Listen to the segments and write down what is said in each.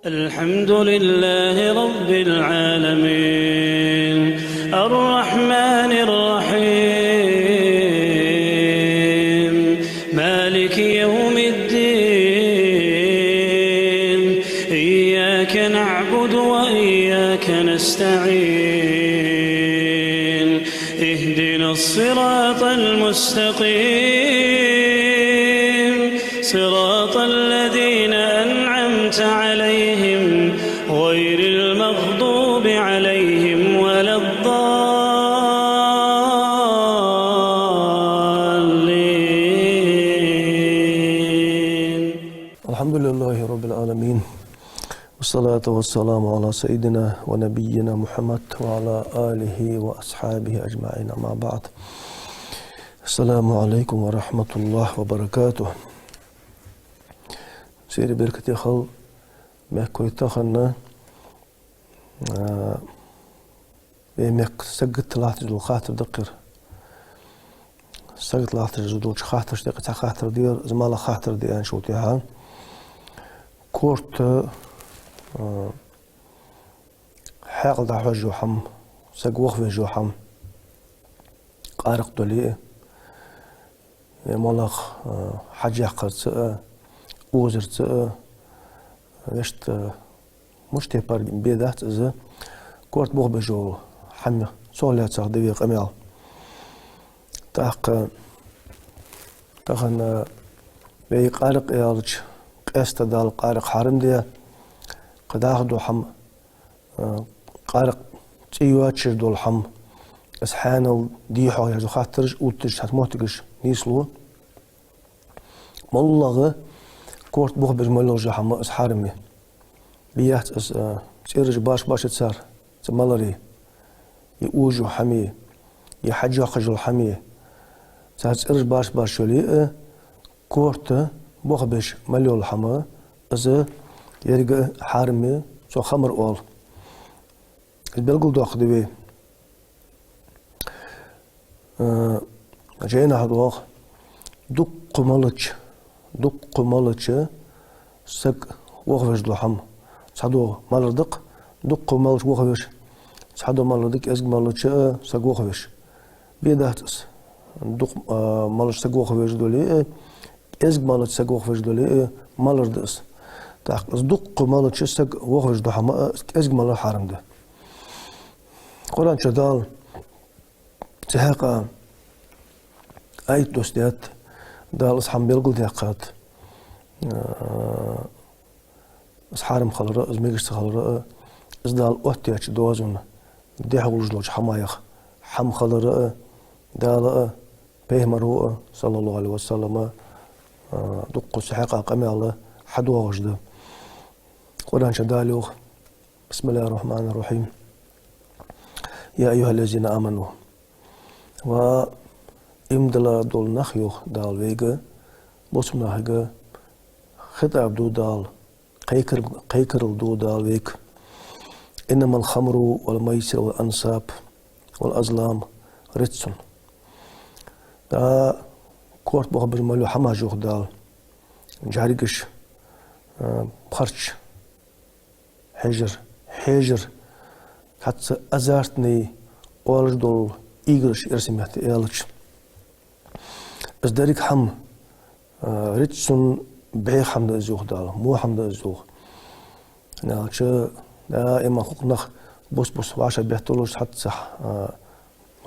الحمد لله رب العالمين الرحمن الرحيم مالك يوم الدين إياك نعبد وإياك نستعين اهدنا الصراط المستقيم صراط الذين أنعمت عليهم غير المغضوب عليهم ولا الضالين. الحمد لله رب العالمين والصلاة والسلام على سيدنا ونبينا محمد وعلى آله وأصحابه أجمعين. أما بعد، السلام عليكم ورحمة الله وبركاته. سيري بركتي خل مكوي تخنا بمك سجت لاحت جو خاطر دقر سجت لاحت جو خاطر دقت خاطر دير زمالة خاطر دي أن شوتيها كورت حاقل دعوة جو حم سج وقف جو حم قارق دولي مالخ حاجة قرص وزرت وشت مش تبار بيدات إذا كورت بوه بجو حمي صولات صار دقيق أميال تاخن بي قارق يالج قست دال قارق حارم ديا قداخدو حم قارق تيوات شردو الحم اسحانل ديحو يجو خاطرج اوتج هتموتجش نيسلو مالله كورت بوه بجمالو جو حم اسحارمي بيات اس تيرج باش تصار تمالري يوجو حمي يحجو خجل حمي تيرج باش شولي كورت بوه بج مليو الحما از يرجع حارمي سو خمر اول البلغل دوخ دبي جينا هدوخ دق مالج سك وغفش دو حم صدو مالردق دق مالج وغفش صدو مالردق ازق مالج سك وغفش بيداتس دق مالج سك وغفش دولي ازق مالج سك وغفش دولي مالردس تاق دق مالج سك وغفش دو حم ازق مالج حارم ده قرآن شدال تحقا آيت دوستيات دال أصحاب بيلقل تحقات أصحارم خلراء أزميقش خلراء أزدال أوتياتش دوازون ديح ولجلوج حمايخ حم خلراء دال بيهمرو صلى الله عليه وسلم دقو سحقا قمي الله حدوه وجده قرآن شداليوخ بسم الله الرحمن الرحيم يا أيها الذين آمنوا و إمدلا دول نخيوخ دال ويغا بوسمنا هيغا خطاب دو دال قيكر دو دال ويغ إنما الخمر والميسر والأنساب والأزلام رجس دا كورت بوخ بجمالو حما جوخ دال جاريقش بخرش حجر حتى أزارتني أولج دول إيغرش إرسميات إيالج أزداريك حم ريتسون بي حمد أزوخ دال مو حمد أزوخ نالش دا إما خوقناخ بوس وعشا بيحتولوش حتى صح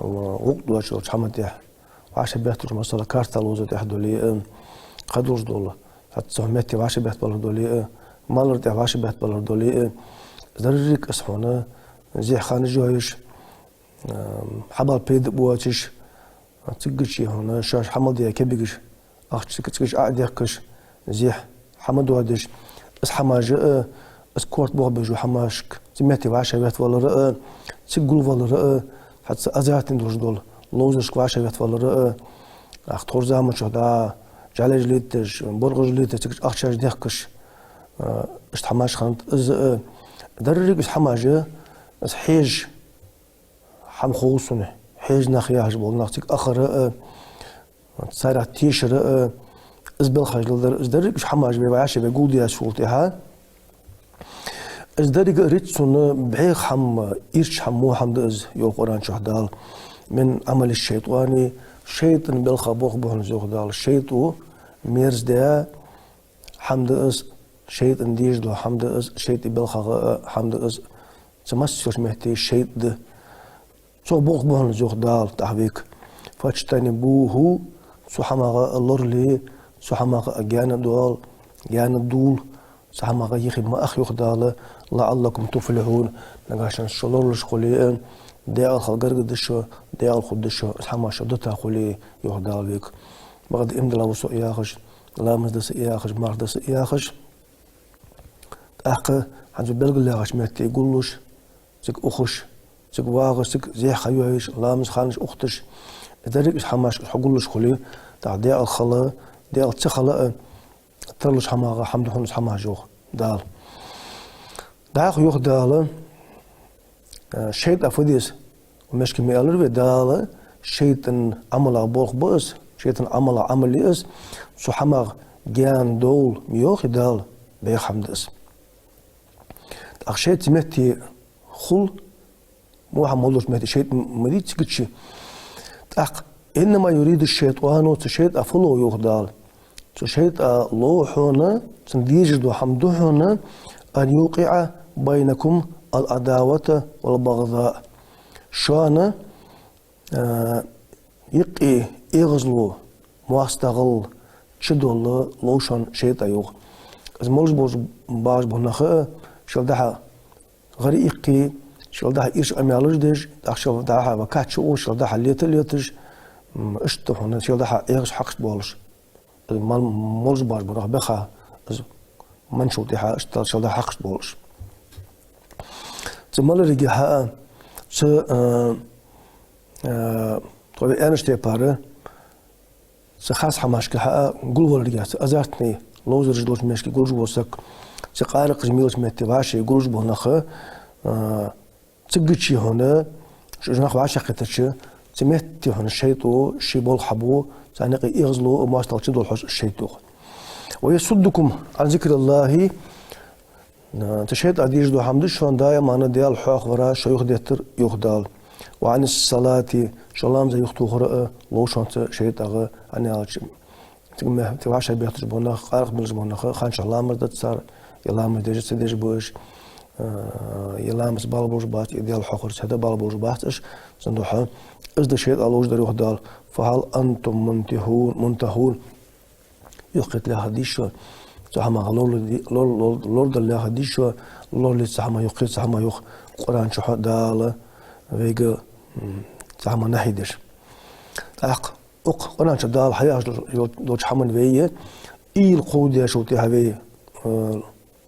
وقت واش حمد يح وعشا بيحتولوش مثلا كارتا لوزو تحدولي قدوش دول حتى صحمتي وعشا بيحتولوش دولي مالر تح وعشا بيحتولوش دولي أزداريك أسحونا زي خان جويش حبال بيد بواتش تقشي هنا شاش حمل ديا كبيش تقش أعديكش زي حمد وادش اس حماجة اس كورت بوه بجو حماشك تميتي وعشا بيت ولا رأى تقول ولا رأى حتى أزاتين دوش دول لوزش وعشا بيت ولا رأى أختور زامن شو دا جالج ليتش برغج ليتش تقش أخشاش ديكش اشت حماش خانت از درريك اس حماجة اس حيج حم خوصونه حيج نخياج بول نختك آخر سارع تيشر إزبل خجل در إزدرك مش حماج بيعيش بيقول دي أسولتها ازدرق ريتسون بعيق حم إيرش حمو حمد إز يو قرآن شهدال من عمل الشيطاني شيطان بالخبوخ بهن زوغدال شيطو ميرز دا حمد إز شيطان ديج دو حمد إز شيطي بالخغ حمد إز تمسيوش مهتي شيط ده سو بوخ بهن زوغدال تحويك فاجتاني بوهو سو حماغ اللورلي سو حماغ أجانا دوال جانا دول سو حماغ يخي ما أخ يخدال لعلكم تفلحون نقاشن شلور لشخوليين داع الخلقر قدشو داع الخدشو اسحما شدتا خولي يخدال بيك بغد امدلا وسو إياخش لامز دس إياخش مارس دس إياخش أحق حنزو بلغ لاغش مهتي يقولوش سيك أخش سيك واغش سيك زيح خيوهيش لامز خانش أختش ذلك اسحماش حقولوش خولي تاع داع الخلا داع التخلا ترلش حماغ حمد حنس حما جوخ دال داخ يوخ دال شيط أفديس ومشكي ميالر دال شيطان عمل بولخ بس شيطان عمل إس سو حماغ جان دول ميوخ دال بيخ حمدس أخ شيط مهتي خل مو حمولوش مهتي شيط مريد تكتشي أخ إنما يريد الشيطان تشيط أفلو يوخ دال تشيط لوحونا تنديجدو حمدوحونا أن يوقع بينكم العداوة والبغضاء شانا يقي إغزلو مواستغل تشدول لوشان شيطا يوغ از مولش باش بونخه شلدها غري يقي شلدها إيش أميالوش ديج شلدها وكاتشو شلدها ليتش اشتو هنا شلدها إغز حقش بولش مولش باش بونخ بخا منشو ديها اشتل شلدها حقش بولش زمال رجع ها س طبعا أنا اشتري باره سخاص حماش كها قول ولا رجع أزارتني لوز رجلوش مشكي قولش بوسك سقارق جميلش متباشي قولش بونخه تجتشي هنا شنخ عاشق تتش سمعت هنا الشيطو شي بول حبو سانقي يغزلو وما استلشدوا الحش الشيطو ويصدكم عن ذكر الله تشهد أديج دو حمد شون دايا معنا ديال حوخ ورا شيوخ ديتر يخدال وعن الصلاة شلام زي يختو خرق لو شون شهد أغا عني عالش تقوم توعشا بيختش بونخ قارق بلش بونخ خان شلام ردت صار يلامس ديج سديج بوش يلامس بالبوش بات ديال حوخر سهدا بالبوش باتش صندوحا ازد شهد ألوش در يخدال فهل أنتم منتهون يقيت لها ديشو سحما لورد الله هديشوا لورد سحما يقيت سحما يخ قرآن شو دال ويجا سحما نحيدش أق قرآن شو دال حياة لوج حمن ويه القودة شو تهوي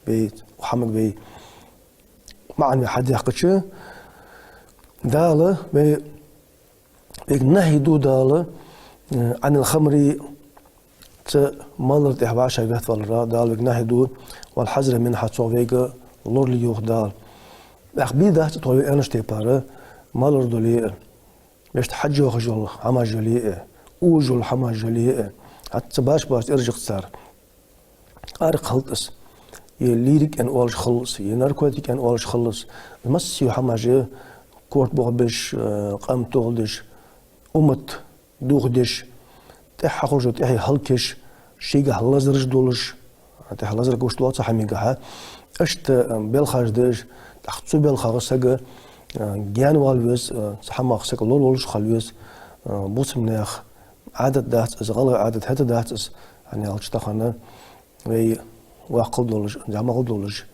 بيت وحمد ويه معني حد يحكيش دال ويج نهيدو دال عن الخمر مالر تحباشا بيت والرا دال وجناهدو والحذر من حتصوفيجا لورلي يوخ دال أخبي ده تطوي أنا شتيبارة مالر دولي مش تحجي وخجول حما جولي وجول حما جولي حتى باش إرجع صار أرق خلص يليرك أن أولش خلص يناركوتيك أن أولش خلص مسيو حما جه كورت بوغبش قام تغلدش أمت دوغدش تحخرج تحي هلكش شيء هلزرج دولش تحلزر قوش دوات صحميقها اشت بالخارج دش تحتصو بالخارج سجى جان والوز صحما خسك لولش خلوز بوسم ناخ عدد دات از غلط عدد هذا دات از يعني الشتخنا وي واقل دولش جمع دولش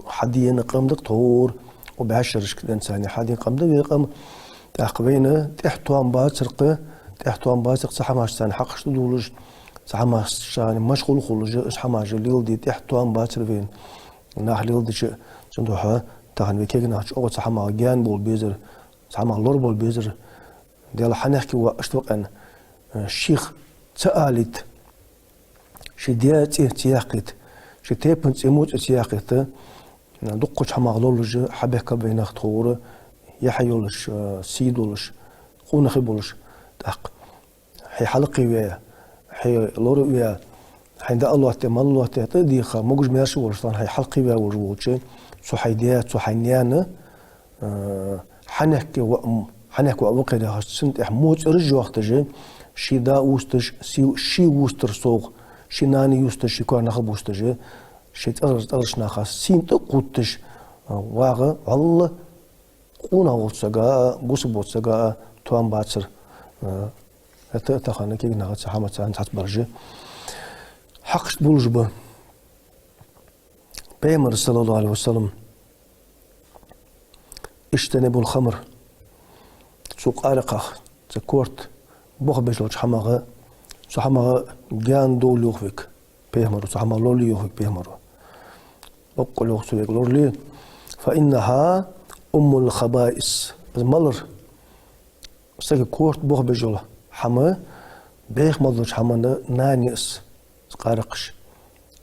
حدين قام دكتور وبعشرش الانسان حدين قام دقيقه تقبينا تحتوان باترقه تحتوان باسق صحماش سان حقش دولش صحماش سان مشغول خلوج صحماش ليل دي تحتوان باترفين ناح ليل دي صندوحه تاعن وكيغنا او صحما جان بول بيزر صحما لور بول بيزر ديال حنحكي واشتوق ان الشيخ تالت شديات تياقت شتيبن تيموت تياقت دقش حما لولج حبك بين خطور يحيولش سيدولش قونخي بولش تاق حي حلقي ويا حي لور ويا حين ده الله تما الله تهتدي خا موجود ماشي ورشان هاي حلقي بقى ورجوتش صحيديات صحينيانة حنك حنك وقت ده سنت إحموت رجع وقت جه شي دا وستش شي وستر سوق شي ناني وستش شي كار نخب وستش شي تقرش نخاس سين تقوتش واقع والله قونا وتسجا بوس بوتسجا توام باتر تخانة كي نغت حمد عن تحت برجة حقش بولجبة بيمر صلى الله عليه وسلم اجتنبوا الخمر سوق أرقة تكورت بخبش لوش حماغة سحماغة جان دول يوفيك بيمر سحماغ لولي يوفيك بيمر بقول له سويك لولي فإنها الخبائث مالر سك كورت بخبش له حما بيخ مالوش حما نانيس قارقش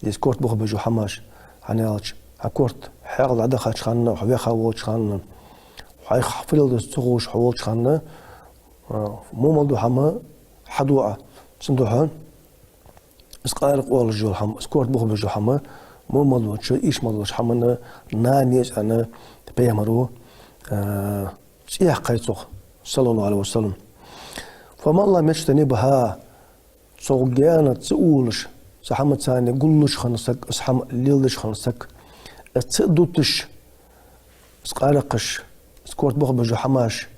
يسكورت بخبش حماش عنيالش هكورت حاول عدا خاتش خاننا وحبي خاوش خاننا وحي حفل السغوش حولش خاننا مو مالدو حما حدوعة صندوحا اسقارق ولا جو حما سكورت بخبش حما مو مالوش ايش مالوش حما نانيس انا بيمرو سيح قيتوخ صلى الله عليه وسلم فما الله مجتنبها صوغيانا تقولش سحمد ثاني قلش خنسك اسحم ليلش خنسك تسدوتش سقارقش سكورت بخبج حماش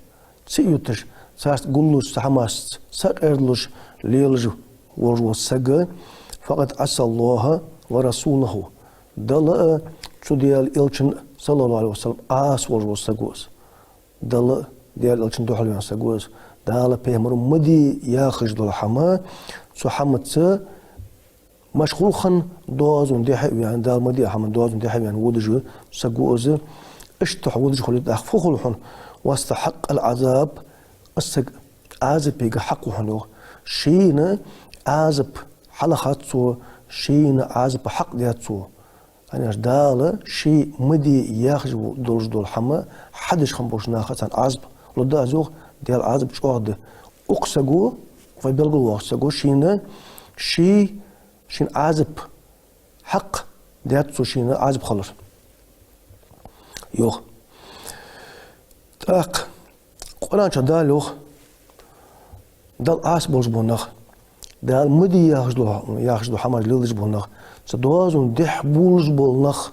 تسيوتش ساست قلش سحماس سقرلش ليلج ورسق فقد عسى الله ورسوله دل تديال إلشن صلى الله عليه وسلم آس ورسقوس دل ديال إلشن دوحل ورسقوس دال بيمر مدي ياخج دول حما سو حمت مشغول خن دوازون دي حي يعني دال مدي حمد دوازون دي حي يعني ودجو سقوز اشتح ودجو خلي دخفخل حن واستحق العذاب السق عازب بيجا حق حنو شينا عازب حلقات سو شينا عازب حق ديات سو يعني دال شي مدي ياخج دول حما حدش خنبوش ناخذ عن عازب لدا زوغ ديال عازب شوغد اقسقو فبيلقوا وقسقو شينا شين عازب حق دياتسو شين عازب خلص يوخ تاق قران شدال يوخ دال عاس بولج بونخ دال مدي ياخجلو حماج ليلج بونخ سدوازون دح بولج بولنخ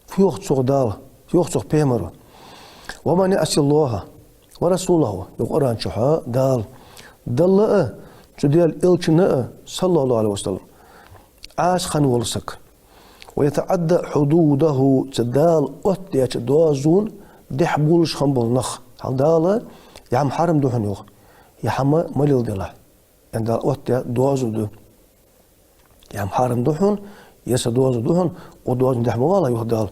فيوخ تسوغ دال فيوخ تسوغ بيمرو ومن يأسي الله ورسوله يقران شحا دال دل تديال إلشنا صلى الله عليه وسلم عاش خن ولسك ويتعدى حدوده تدال أتيا دوازون دحبولش خنبول نخ هل دال يعم حرم دوحن يوخ يحما مليل دلا يعني دال أتيا دوازو دو يعم حرم دوحن يسا دوازو دوحن ودوازون دحما والا يوخ دال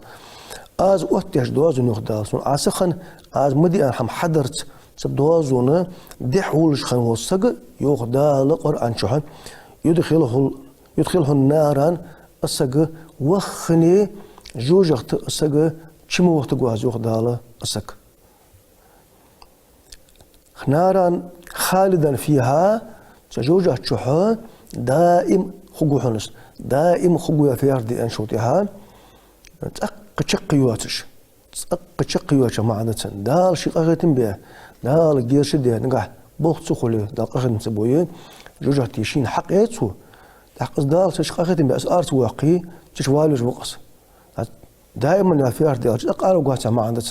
آز أتياش دوازون يوخ دال سون عاسخن آز مدي أن حم حضرت سبدوازونا دحولش خن وسق يوخ دال قرآن شحن يدخله النار السق وخني جوجخت السق شمو وقت جواز يوخ دال السق نارا خالدا فيها سجوجخت شحن دائم خجوحنس دائم خجويا في أرض أنشوتها تقيواتش تقيواتش معنا دال شي قاغتن بيه دال جيرش دي نقع بوخت سخولي دال قاغتن سبويه جوجه تيشين حق يتسو تحقس دال سش قاغتن بأس أرت واقي تش والوج وقص دائما في أرض ديال قالوا قاتا معنا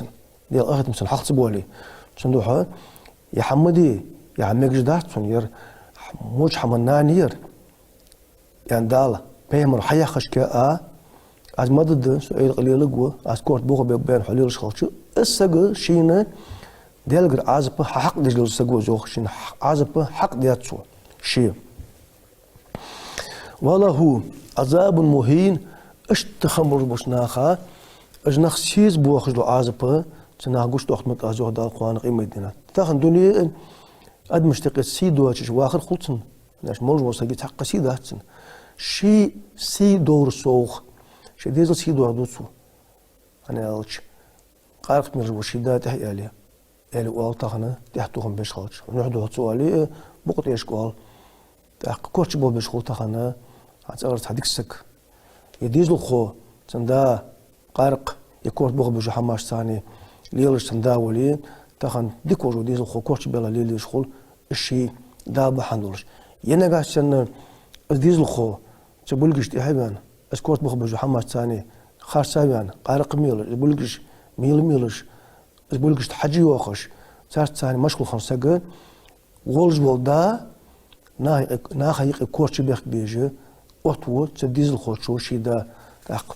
ديال قاغتن سن حق سبولي صندوحه يا حمدي يا عمك جدات ير موج حمنانير يعني دال بيمر حيا خشكا از مدد سؤال قليل قوة از كورت بوخ بين حليل شخص السجل شينا ديالجر عازب حق دجل السجل زوخ شين عازب حق دياتسو شيء وله عذاب مهين اشتخمر بشناخا اجنخ سيز بوخ جو عازب تناقوش دوخت مت ازوه دال قوان قيمة دينا تاخن دنيا اد مشتق سيدو اتش واخر خلصن ناش مولج وسجيت حق سيداتن شي سي دور سوخ شديد سيدو هدوسو أنا أقولش قارفت من الوشيدات تحيالي يعني والطخنا تحتهم بيشخلش ونحدو هتسو عليه بقط يشكوال تحق كورتش بول بيشخل تخنا أتصور تحديكسك يديز الخو تندا قارق يكورت بوغ بجو حماش ثاني ليلش تندا ولين تخن ديكورو ديز الخو كورت بلا ليلش خول الشي دا بحندولش ينقاش سن ديز الخو تبولقش تحبان اسكورت بوغ بجو حماش ثاني خاص سابان قارق ميلش بولقش ميلش بولقش تحجي وخش صارت ثاني مشغول خمسة ولج ولدا ناخ يق كورت بيخ بيجي أطول تديز الخوشو شيدا تاق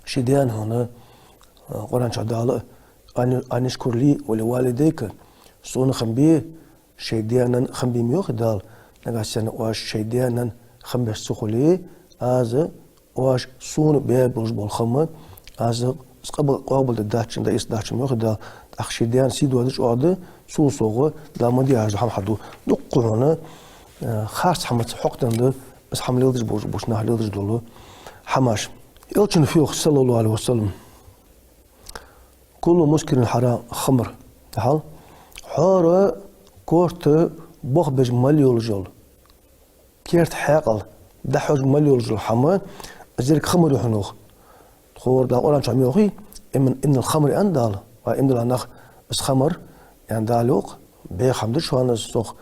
شيدان هنا قرآن شدالة أن يشكر لي ولوالديك صون خمبي شيدانا خمبي ميوخ دال نقاسن واش شيدانا خمبي سخولي از واش صون بيبلج بالخمة از قبل الداتشن دا داتشن ميوخ دال أخ شيدان سيدو هذش أعد صوصوغ دا مدي عجل هم حدو دقونا خارج حمت حقدن ده بس حمليلدش بوش نهليلدش دولو حماش يلچن فيوخ صلى الله عليه وسلم كل مسكر حرام خمر تحال حارة كورت بخبج مليول جول كيرت حاقل دحوج مليول جول حما ازيرك خمر يحنوخ تخور دا قران شاميوخي ان الخمر اندال وان النخ اس خمر يعني دالوق بي حمدش شوان السوق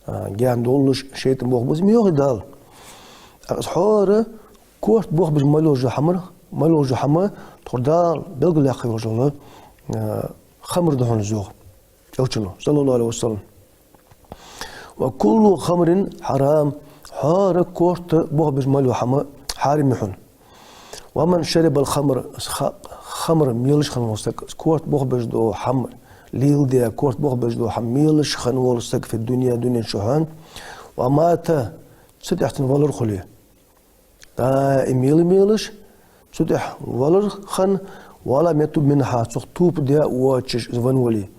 جان دولش شيت بوخبز ميوخي دال حارة كورت بوخبج مليول جو حمر مليول جو حما تخردال بلغ لاخي وجول خمر دهون زوغ يوچنو صلى الله عليه وسلم وكل خمر حرام حار كورت بوخبج مليول حما حارم يحن ومن شرب الخمر خمر ميلش خنوستك كورت بوخبج دو حمر ليل دي كورت بوخبج دو حميلش خنوستك في الدنيا دنيا شوهان ومات سدحتن ولر خليه دا ميلش سدح ولر خن ولا ميتوب منها توب دي واتش زفن ولي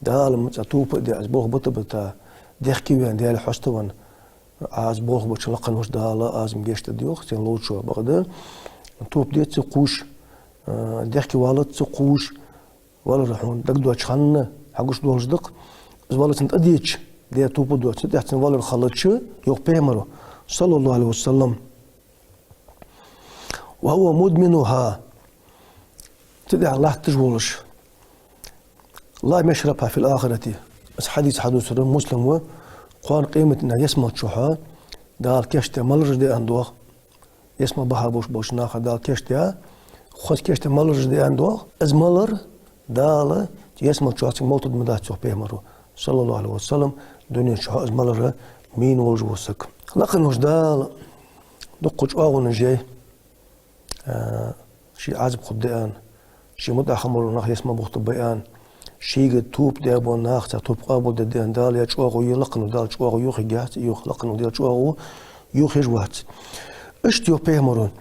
دا لما توب دي از بوخ بطبتا ديخكي وين دي الحستوان از بوخ بوش لقن وش دا لا از مجيشت ديوخ تين لوتشو بغدا توب دي تقوش ديخكي ولا تقوش ولا رحون دقدو اتشخن حقوش دولش دق از ولا تنتديتش دي توب دو تحتن ولا خلطش يوخ بيمرو صلى الله عليه وسلم وهو مدمنها تدعي الله تجولش الله يشربها في الآخرة بس حديث مسلم قال قيمة إنه يسمى تشوحا دال كشتة ملرج دي أندوخ يسمى بها بوش ناخا دال كشتة خود كشتة ملرج دي أندوخ از ملر دال يسمى تشوحا موتد مدات تشوح بيهمرو صلى الله عليه وسلم دنيا تشوحا از ملر مين والجوسك لقن وش دال دقوش آغونا جاي شي عازب خديان شي مدع خمر ناخ يسمى بوخت بيان شي توب دابو ناخ توب قابل ددان دال يچواغو يلقنو دال چواغو يوخي جات يوخ لقنو دال چواغو يوخي جوات اشتيو بيهمرون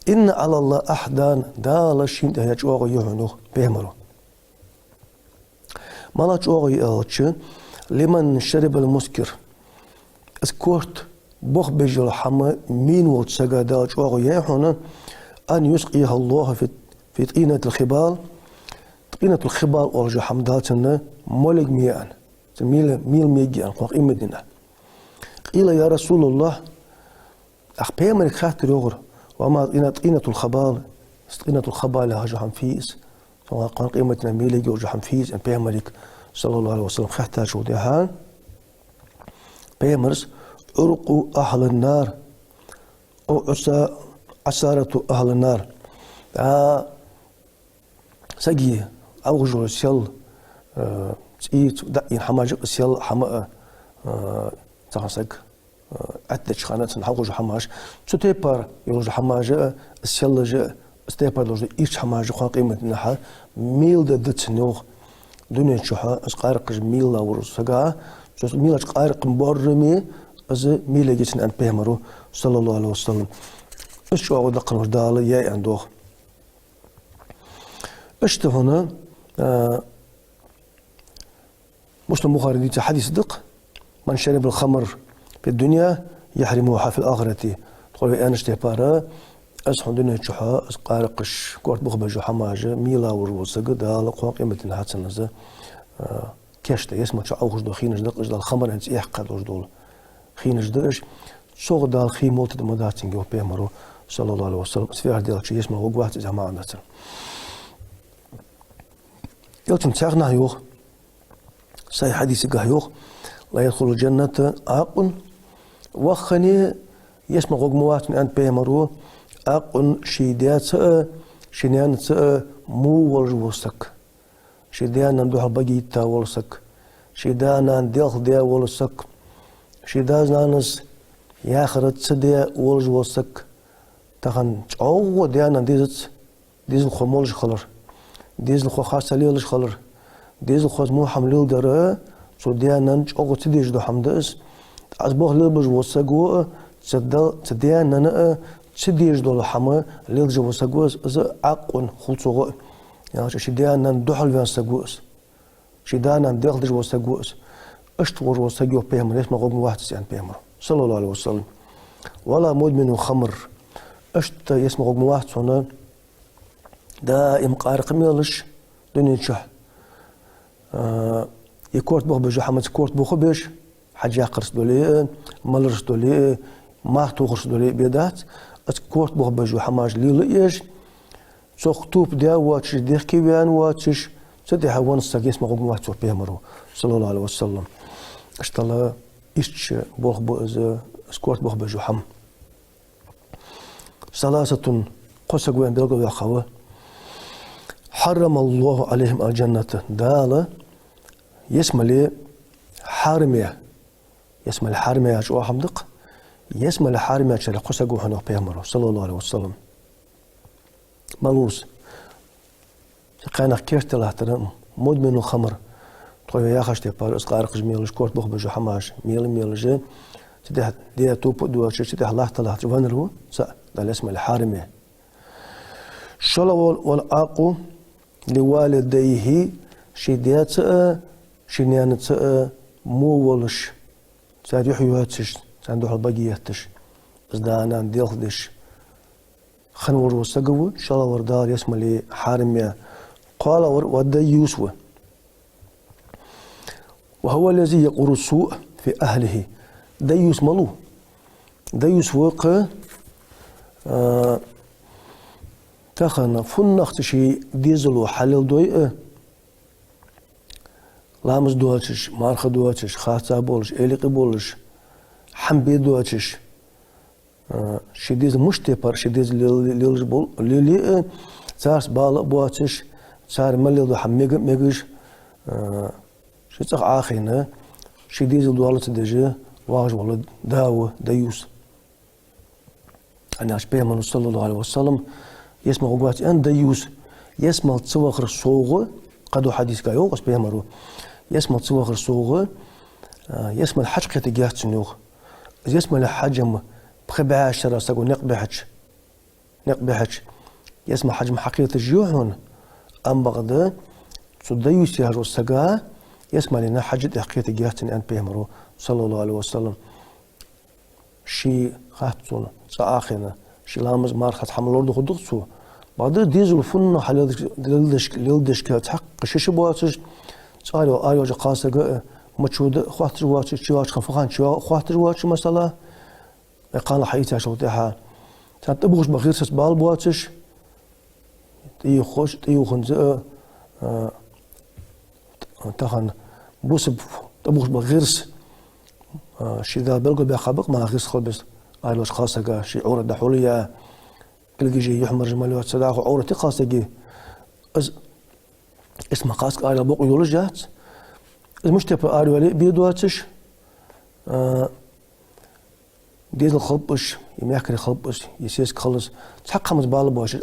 ان على الله احدان دال شين ده يچواغو يهنو بيهمرو مالا چواغو يالچ لمن شرب المسكر اسكورت بوخ بجل حما مين وتسغا دال چواغو يهنو أن يسقيها الله في طينة الخبال طينة الخبال أرجو حمداتنا ملك ميان ميل ميجي أن قوم مدينة قيل يا رسول الله أخبي من خاطر يغر وما طينة الخبال طينة الخبال هجو حمفيس فما قوم قيمتنا ميل يجي حمفيس أن بيمرك صلى الله عليه وسلم خاطر شو دهان بيمرس عرق أهل النار أو عسارة أهل النار سجي أوجو سيل تيت دقين حماج سيل حما تغسق أتش خانات نحوجو حماج تتبر يوجو حماج سيل جا استيبر لوجو إيش حماج خان قيمة نحا ميل دت نوغ دنيا شوها أسقارق ميل لا ورسقا جوز ميل أسقارق مبرمي أز ميل جيتن أن بيمرو صلى الله عليه وسلم ايش هو دقن وردال يا عندوخ ايش هنا مسلم بخاري دي حديث دق من شرب الخمر في الدنيا يحرمها في الآخرة تقول أنا اشتبارا أصحى دنيا شحا أسقارقش كورت بخبج حماجة ميلا وروسق دال قوام قيمة الحسن نزا كشته يسمع شو أوخش دو خينش دق إجدال الخمر أنت إحقاد وجدول خينش دقش صوغ دال خيمولت دمداتين جو بيمرو صلى الله عليه وسلم سفير ديالك شي اسمه وقوات جماعة نتر يلتم تاغنا يوخ صحيح حديث قهيوخ لا يدخل الجنة عاق وخني يسمى غوغموات أن بيمرو عاق شيدات شنيان مو ورجوسك شيدان ندوح بقيتا ولسك شيدان ديخ ديا ولسك شيدان نانس ياخرت سديا ولجوسك تخن أو ديانا ديزل خمولج خلر ديزل خو خاص ليلج خلر ديزل خو مو حملو درا سو ديانا أو تديج دو حمدس أصبح ليلج وسقو تديانا نا تديج دو حما ليلج وسقو إذا عقون خلصو يعني شديانا دوحل فين سقوس شدانا ديخلج وسقوس أشتور وسقو بيهم ليش ما قوم واحد سيان بيهم صلى الله عليه وسلم ولا مدمن خمر أشت يسمى قوم واحد صنا دائم قارق ميلش دنيا شه يكورت بخ بجو حمد كورت بخ بيش حاجة قرص دولي ملرس دولي ما توخرس دولي بيدات أتكورت بخ بجو حماج ليل إيش سوختوب ديا واتش ديخ كيبيان واتش سدي حوان الساق يسمى قوم واحد صور بيمرو صلى الله عليه وسلم اشتلا إيش بخ بأز سكورت بخ بجو حم ثلاثة قصق وين بيلقوا يخوه حرم الله عليهم الجنة دالة يسمى لي حارمية يسمى الحارمية شو حمدق يسمى الحارمية شر قصق وحنا بيمرو صلى الله عليه وسلم ملوس كان كيرت له ترى مدمن الخمر طيب يا خشتي بار اسقار قجميل شكورت بخ بجو حماش ميل جي تدي دي توب دو تدي الله طلع جوانرو سا ده اسم الحارمه شلو والعاق لوالديه شديات شنيانت مو ولش ساريح يواتش ساندو البقياتش ازدانا ديخدش خنور وسقو شلو وردار يسمى لي حارمه قال ود يوسف وهو الذي يقر السوء في أهله ديوس ملو ديوس وق تخن فنخت شي ديزلو حلل دوي لامز دواتش مارخ دواتش خاطا بولش إليقي بولش حمبي دواتش شي ديز مشتبر شي ديز ليلج بول ليلي تارس بالا بواتش صار ملي دو حميق ميقش شي تخ آخينا شي ديزل دوالة دجا واج والله داوة ديوس أنا أشبه من صلى الله عليه وسلم يسمع قوات أن ديوس يسمع تصوخر الصوغة قدو حديث كايو أشبه مرو يسمع تصوخر الصوغة يسمع الحج كتجاهت سنوخ يسمع الحجم بخبع عشرة ساقو نقبحج يسمع حجم حقيقة الجيوحون أم بغدا تديوس يهجو السقا يسمع لنا حاجة حقيقة جهتني أن بيمرو صلى الله عليه وسلم شي خاتون سآخنا شي لامز مارخت حمل لورد خدقتو بعد ديزل فن حلل للدش كتحق شش بواتش صاروا آيو جقاسة متشود خاطر واتش شواش خفخان شوا خاطر واتش مثلا قال حياتي عشان تها تبغش بغير سبال بواتش تيخش تيخنز تخن بوسب تبغش بغيرس شي ذا بلقو بيخابق ما غيرس خلبس آيلوش خاصة شي عورة دحولية كل جي يحمر جمالوات صداخ عورة خاصة جي اسمه قاسك آيلا بوق يولج جات المشتبه آيلو علي بيدواتش ديز الخلبش يميحكري خلبش يسيس خلص تحق خمس بالبوش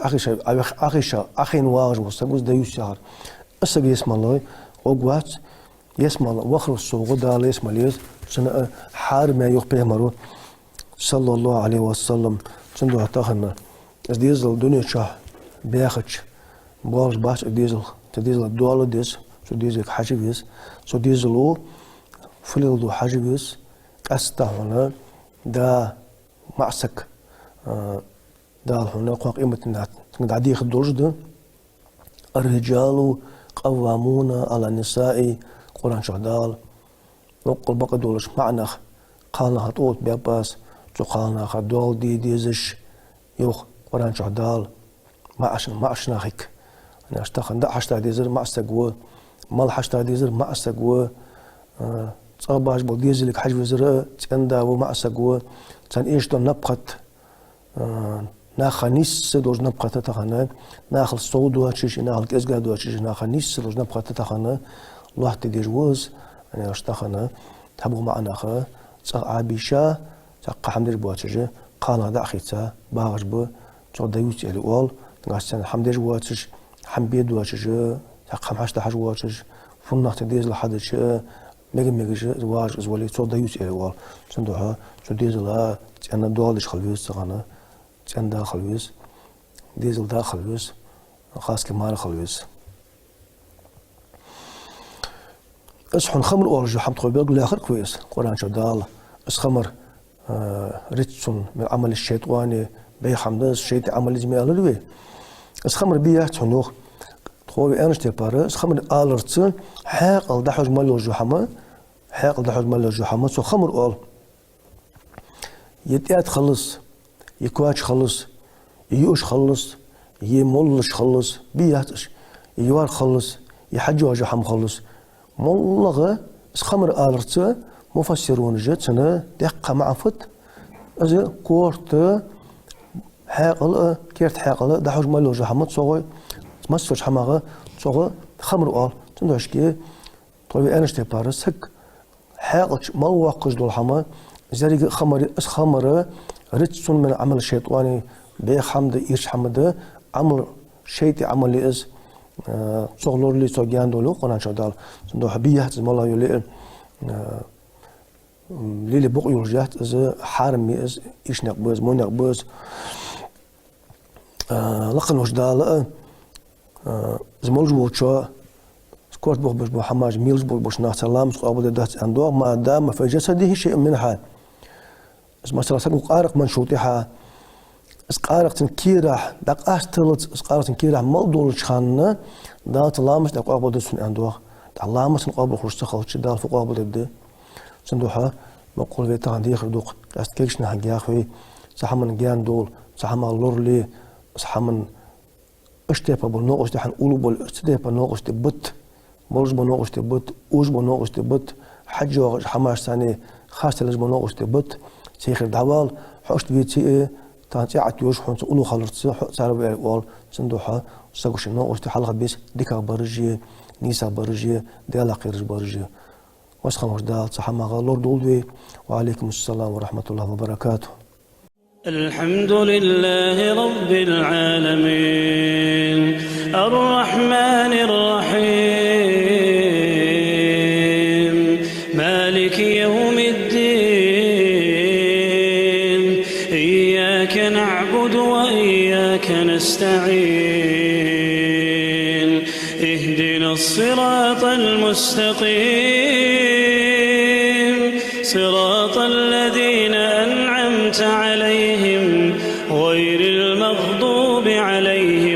أخي نواج وستقوز ديوش شهر أساق يسمى الله وقوات يسمى الله وخر الصوغ دال يسمى ليز سنة حارم يخبه مرو صلى الله عليه وسلم سندو هتاخنا ديزل الدنيا شاه بياخدش بوالش باش ديزل الدوالة ديز سو ديزل حاجبيز سو ديزلو فليل دو حاجبيز أستهونا دا معسك دا هنا قواق إمت ندعديخ الدرجة الرجال قوامون على النساء قرآن شهدال وقل بقى دولش معنخ قال هتقول بيباس تقالنا خدول ديزش يوخ قرآن شهدال ما عشنا هيك أنا أشتغل ده حشتا ديزر ما أستقوى مال حشتا ديزر ما أستقوى صاباج بول ديزلك حج وزراء تندا وما أستقوى تن إيش دون نبقت ناخنيس دوج نبقت تخنا ناخل صود واتشيش ناخل كزجاد واتشيش ناخنيس دوج نبقت تخنا الله تديجوز أنا أشتغل تبغى معنا خا صار عبيشة تقى حمد البواتج قانا داخيتا باغج بو توديوت على وال تقاسن حمد البواتج حمبيد واتج تقى حشت حاج واتج فنخ تديز لحدش ميج زواج زولي توديوت على وال صندوقها تديز لا أنا دولش خلويس تغنا تندا خلويس ديزل دا خلويس خاص كمال خلويس اسحن خمر أورج حمد خوي بيقول آخر كويس قرآن شدال اسخمر ريتسون من عمل الشيطاني بي حمدان الشيطان عمل جميع الوي اسخمر بيه تنوخ خوي أنش تبارة اسخمر آلرتسن حاق الدحوج مالو جحمة حاق الدحوج مالو جحمة سو خمر أول يتأت خلص يكواش خلص يوش خلص يمولش خلص بيهتش يوار خلص يحجوا جحم خلص مولغة اسخمر آلرتسن مفسرون جتنا دقة معفت أزا كورت حاقل كيرت حاقل دحوج مالو جحمت صوغي مسوش حماغة صوغي خمر آل تندوش كي طوي أنش تبارس هك حاقل ملوقج دول حما زريق خمر رتسون من عمل الشيطاني بي حمد إيش حمد عمل شيطي عمل لي إز صغلور لي صوغيان دولو قنان شدال تندوح بيهت مالا يولي ليلي بقى يرجعت إذا حارمي إذا إيش نقبز مو نقبز لقن وجدال زمولج بوشة سكورت بوخ بوش محمد ميلز بوش ناس سلام سقابل دهت عنده ما دام في جسده شيء منها مثلا سنو قارق من شوطها قارق تنكيرح دق أستلت قارق تنكيرح مالدول شخاننا دات لامس دق قابل دسون عنده لامس نقابل خرج تخلص دال فوق قابل يبدأ صندوقها مقول في تاندي خردوق استكيش نهجي أخوي صحمن جان دول صحمن لورلي صحمن اشتبه بالنوقش تحن قولوا بالاشتبه بالنوقش تبت بولج بالنوقش تبت اوج بالنوقش تبت حج حماش ثاني خاصة لج بالنوقش تبت سيخر دعوال حوشت بيتي تانتي عتيوش حنت قولوا خلص صار بيقول صندوقها سقوش النوقش تحلق بيس ديكا برجي نيسا برجي ديالا قيرج برجي واسخم وجدال صحما غالور دولوي وعليكم السلام ورحمة الله وبركاته. الحمد لله رب العالمين الرحمن الرحيم مالك يوم الدين إياك نعبد وإياك نستعين اهدنا الصراط المستقيم صراط الذين أنعمت عليهم غير المغضوب عليهم